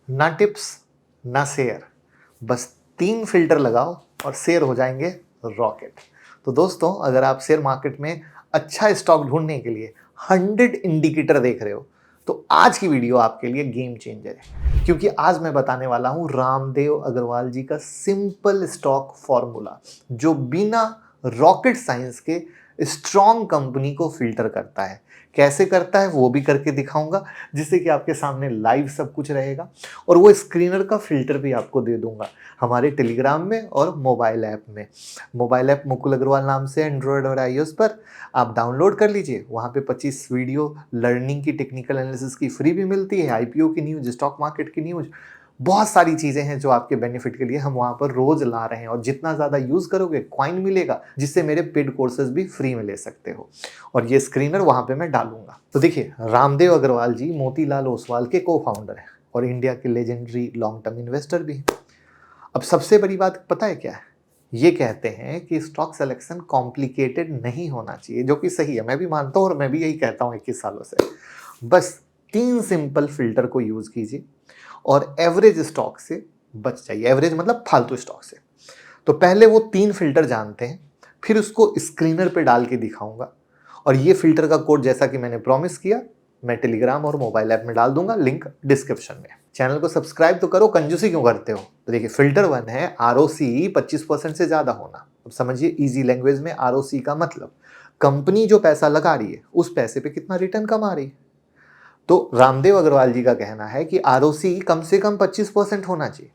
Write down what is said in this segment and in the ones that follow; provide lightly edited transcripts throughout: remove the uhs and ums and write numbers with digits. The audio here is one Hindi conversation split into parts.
ना टिप्स ना शेयर, बस 3 फिल्टर लगाओ और शेयर हो जाएंगे रॉकेट। तो दोस्तों, अगर आप शेयर मार्केट में अच्छा स्टॉक ढूंढने के लिए 100 इंडिकेटर देख रहे हो तो आज की वीडियो आपके लिए गेम चेंजर है, क्योंकि आज मैं बताने वाला हूं रामदेव अग्रवाल जी का सिंपल स्टॉक फॉर्मूला जो बिना रॉकेट साइंस के स्ट्रॉन्ग कंपनी को फिल्टर करता है। कैसे करता है वो भी करके दिखाऊंगा, जिससे कि आपके सामने लाइव सब कुछ रहेगा और वो स्क्रीनर का फिल्टर भी आपको दे दूंगा हमारे टेलीग्राम में और मोबाइल ऐप में। मोबाइल ऐप मुकुल अग्रवाल नाम से एंड्रॉयड और iOS पर आप डाउनलोड कर लीजिए। वहाँ पे 25 वीडियो लर्निंग की, टेक्निकल एनालिसिस की फ्री भी मिलती है, आईपीओ की न्यूज़, स्टॉक मार्केट की न्यूज़, बहुत सारी चीज़ें हैं जो आपके बेनिफिट के लिए हम वहाँ पर रोज ला रहे हैं। और जितना ज़्यादा यूज़ करोगे कॉइन मिलेगा, जिससे मेरे पेड कोर्सेज भी फ्री में ले सकते हो। और ये स्क्रीनर वहाँ पे मैं डालूंगा। तो देखिए, रामदेव अग्रवाल जी मोतीलाल ओसवाल के को फाउंडर हैं और इंडिया के लेजेंडरी लॉन्ग टर्म इन्वेस्टर भी हैं। अब सबसे बड़ी बात पता है क्या है? ये कहते हैं कि स्टॉक सिलेक्शन कॉम्प्लिकेटेड नहीं होना चाहिए, जो कि सही है, मैं भी मानता हूँ और मैं भी यही कहता हूँ 21 सालों से। बस 3 सिंपल फिल्टर को यूज कीजिए और एवरेज स्टॉक से बच जाइए। एवरेज मतलब फालतू स्टॉक से। तो पहले वो 3 फिल्टर जानते हैं, फिर उसको स्क्रीनर पे डाल के दिखाऊंगा। और ये फिल्टर का कोड, जैसा कि मैंने प्रॉमिस किया, मैं टेलीग्राम और मोबाइल ऐप में डाल दूंगा, लिंक डिस्क्रिप्शन में। चैनल को सब्सक्राइब तो करो, कंजूसी क्यों करते हो? तो देखिए, फिल्टर 1 है ROC 25% से ज्यादा होना। अब समझिए इजी लैंग्वेज में, ROC का मतलब कंपनी जो पैसा लगा रही है उस पैसे पे कितना रिटर्न कमा रही है। तो रामदेव अग्रवाल जी का कहना है कि ROC कम से कम 25% होना चाहिए,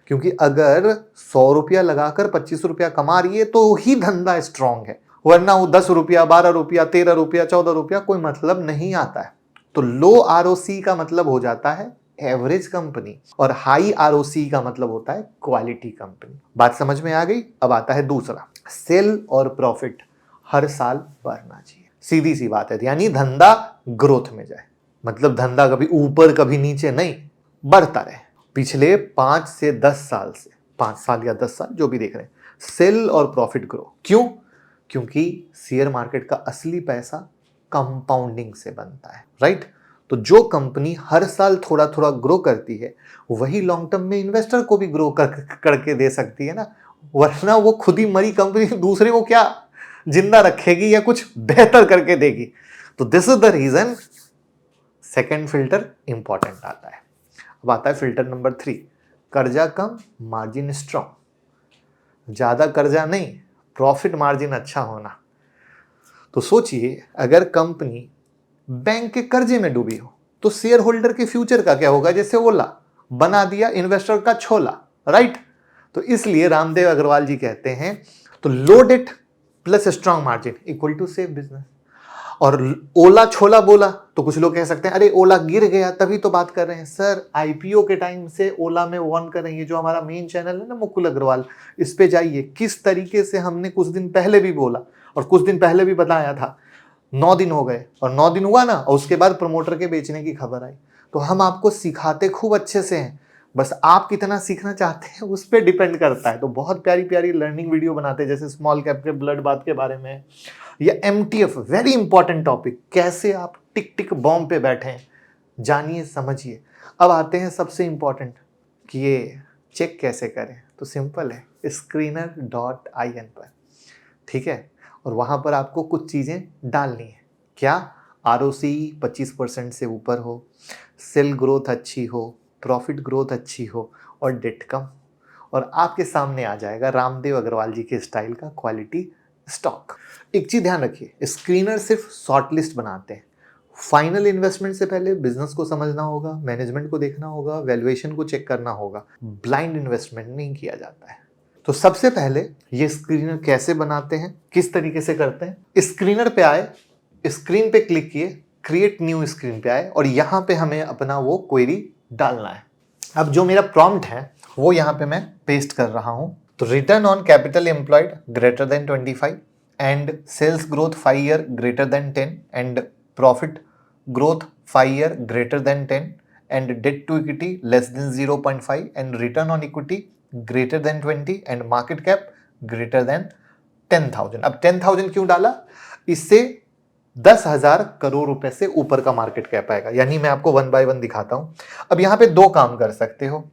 क्योंकि अगर 100 रुपया लगाकर 25 रुपया कमा रही है तो ही धंधा स्ट्रांग है, वरना वो 10 रुपया, 12 रुपया, 13 रुपया, 14 रुपया कोई मतलब नहीं आता है। तो लो ROC का मतलब हो जाता है एवरेज कंपनी, और हाई ROC का मतलब होता है क्वालिटी कंपनी। बात समझ में आ गई? अब आता है दूसरा, सेल और प्रॉफिट हर साल बढ़ना चाहिए। सीधी सी बात है, यानी धंधा ग्रोथ में जाए, मतलब धंधा कभी ऊपर कभी नीचे नहीं, बढ़ता रहे। पिछले 5 से 10 साल से, 5 साल या 10 साल जो भी देख रहे हैं, सेल और प्रॉफिट ग्रो। क्यों? क्योंकि शेयर मार्केट का असली पैसा कंपाउंडिंग से बनता है, राइट? तो जो कंपनी हर साल थोड़ा थोड़ा ग्रो करती है वही लॉन्ग टर्म में इन्वेस्टर को भी ग्रो करके दे सकती है ना, वरना वो खुद ही मरी कंपनी दूसरे को क्या जिंदा रखेगी या कुछ बेहतर करके देगी। तो this is the reason second filter important आता है। अब आता है फिल्टर नंबर 3, कर्जा कम मार्जिन स्ट्रॉन्ग। ज्यादा कर्जा नहीं, प्रॉफिट मार्जिन अच्छा होना। तो सोचिए, अगर कंपनी बैंक के कर्जे में डूबी हो तो शेयर होल्डर के फ्यूचर का क्या होगा? जैसे ओला बना दिया इन्वेस्टर का छोला, राइट? तो इसलिए रामदेव अग्रवाल जी कहते हैं, तो low debt plus strong margin equal to safe business. और ओला छोला बोला तो कुछ लोग कह सकते हैं अरे ओला गिर गया तभी तो बात कर रहे हैं। सर, आईपीओ के टाइम से ओला में वार्न कर रही है, जो हमारा मेन चैनल है ना मुकुल अग्रवाल, इस पे जाइए, किस तरीके से हमने कुछ दिन पहले भी बोला और कुछ दिन पहले भी बताया था। 9 दिन हो गए और 9 दिन हुआ ना, और उसके बाद प्रमोटर के बेचने की खबर आई। तो हम आपको सिखाते खूब अच्छे से हैं, बस आप कितना सीखना चाहते हैं उस पर डिपेंड करता है। तो बहुत प्यारी प्यारी लर्निंग वीडियो बनाते हैं, जैसे स्मॉल कैप के ब्लड बाथ के बारे में, या MTF, वेरी इंपॉर्टेंट टॉपिक, कैसे आप टिक टिक बॉम्ब पे बैठे हैं, जानिए समझिए। अब आते हैं सबसे इंपॉर्टेंट कि ये चेक कैसे करें। तो सिंपल है, screener.in पर, ठीक है? और वहाँ पर आपको कुछ चीज़ें डालनी है। क्या? ROC 25% से ऊपर हो, सेल ग्रोथ अच्छी हो, प्रॉफिट ग्रोथ अच्छी हो और डेट कम, और आपके सामने आ जाएगा रामदेव अग्रवाल जी के स्टाइल का क्वालिटी स्टॉक। एक चीज ध्यान रखिए, स्क्रीनर सिर्फ शॉर्ट लिस्ट बनाते हैं। फाइनल इन्वेस्टमेंट से पहले बिजनेस को समझना होगा, मैनेजमेंट को देखना होगा, वैल्यूएशन को चेक करना होगा। ब्लाइंड इन्वेस्टमेंट नहीं किया जाता है। तो सबसे पहले ये स्क्रीनर कैसे बनाते हैं, किस तरीके से करते हैं? स्क्रीनर पे आए, स्क्रीन पे क्लिक किए, क्रिएट न्यू स्क्रीन पे आए और यहाँ पे हमें अपना वो क्वेरी डालना है। अब जो मेरा प्रॉम्प्ट है वो यहाँ पे मैं पेस्ट कर रहा हूँ। तो return on capital employed greater than 25 and sales growth 5 year greater than 10 and profit growth 5 year greater than 10 and debt to equity less than 0.5 and return on equity greater than 20 and market cap greater than 10,000। अब 10,000 क्यों डाला? इससे 10,000 करोड़ रुपए से ऊपर का मार्केट कैप आएगा। यानी मैं आपको 1 बाय 1 दिखाता हूं। अब यहां पे दो काम कर सकते हो।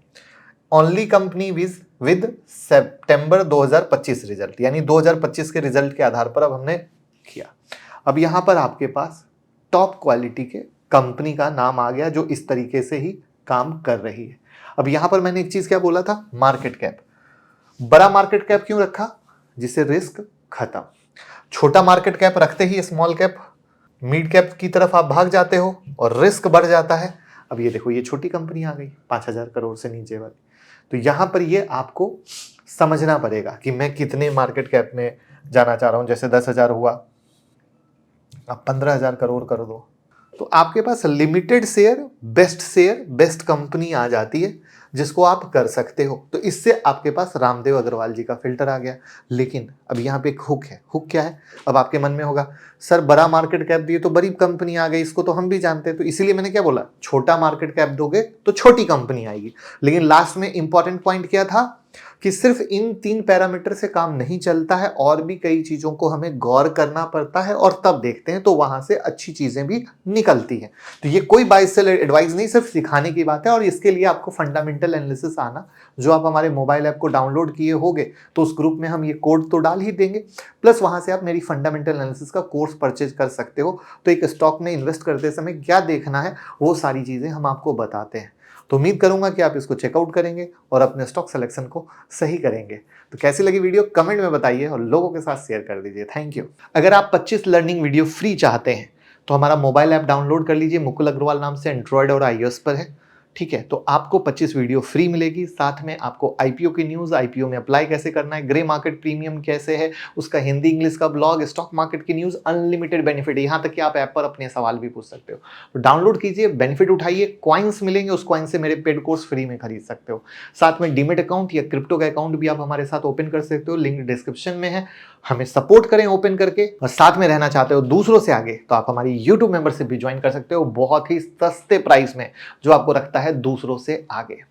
Only company with September 2025 result, यानी 2025 के रिजल्ट के आधार पर अब हमने किया। अब यहां पर आपके पास टॉप क्वालिटी के कंपनी का नाम आ गया जो इस तरीके से ही काम कर रही है। अब यहां पर मैंने एक चीज क्या बोला था, मार्केट कैप। बड़ा मार्केट कैप क्यों रखा, जिससे रिस्क खत्म। छोटा मार्केट कैप रखते ही स्मॉल कैप मिड कैप की तरफ आप भाग जाते हो और रिस्क बढ़ जाता है। अब ये देखो, ये छोटी कंपनी आ गई 5,000 करोड़ से नीचे वाली। तो यहां पर ये आपको समझना पड़ेगा कि मैं कितने मार्केट कैप में जाना चाह रहा हूं। जैसे 10,000 हुआ, अब 15,000 करोड़ कर दो, तो आपके पास लिमिटेड शेयर बेस्ट कंपनी आ जाती है जिसको आप कर सकते हो। तो इससे आपके पास रामदेव अग्रवाल जी का फिल्टर आ गया। लेकिन अब यहाँ पे एक हुक है। हुक क्या है? अब आपके मन में होगा, सर बड़ा मार्केट कैप दिए तो बड़ी कंपनी आ गई, इसको तो हम भी जानते हैं। तो इसीलिए मैंने क्या बोला, छोटा मार्केट कैप दोगे तो छोटी कंपनी आएगी। लेकिन लास्ट में इंपॉर्टेंट पॉइंट क्या था कि सिर्फ इन 3 पैरामीटर से काम नहीं चलता है, और भी कई चीजों को हमें गौर करना पड़ता है और तब देखते हैं तो वहां से अच्छी चीजें भी निकलती हैं। तो ये कोई बाय सेल एडवाइस नहीं, सिर्फ सिखाने की बात है। और इसके लिए आपको फंडामेंटल एनालिसिस आना, जो आप हमारे मोबाइल ऐप को डाउनलोड किए होगे तो उस ग्रुप में हम ये कोड तो डाल ही देंगे, प्लस वहां से आप मेरी फंडामेंटल एनालिसिस का कोर्स परचेज कर सकते हो। तो एक स्टॉक में इन्वेस्ट करते समय क्या देखना है वो सारी चीजें हम आपको बताते हैं। तो उम्मीद करूंगा कि आप इसको चेकआउट करेंगे और अपने स्टॉक सिलेक्शन को सही करेंगे। तो कैसी लगी वीडियो कमेंट में बताइए और लोगों के साथ शेयर कर दीजिए। Thank you. अगर आप 25 लर्निंग वीडियो फ्री चाहते हैं तो हमारा मोबाइल ऐप डाउनलोड कर लीजिए। मुकुल अग्रवाल नाम से एंड्रॉयड और iOS पर है, ठीक है। तो आपको 25 वीडियो फ्री मिलेगी। साथ में आपको आईपीओ की न्यूज़, आईपीओ में अप्लाई कैसे करना है, ग्रे मार्केट प्रीमियम कैसे है, उसका हिंदी इंग्लिश का ब्लॉग, स्टॉक मार्केट की न्यूज़, अनलिमिटेड बेनिफिट है। यहाँ तक कि आप ऐप पर अपने सवाल भी पूछ सकते हो। तो डाउनलोड कीजिए, बेनिफिट उठाइए, कॉइन्स मिलेंगे, उस कॉइन से मेरे पेड कोर्स फ्री में खरीद सकते हो। साथ में डीमेट अकाउंट या क्रिप्टो का अकाउंट भी आप हमारे साथ ओपन कर सकते हो, लिंक डिस्क्रिप्शन में है। हमें सपोर्ट करें ओपन करके, और साथ में रहना चाहते हो दूसरों से आगे तो आप हमारी यूट्यूब मेंबरशिप भी ज्वाइन कर सकते हो बहुत ही सस्ते प्राइस में, जो आपको रखता है दूसरों से आगे।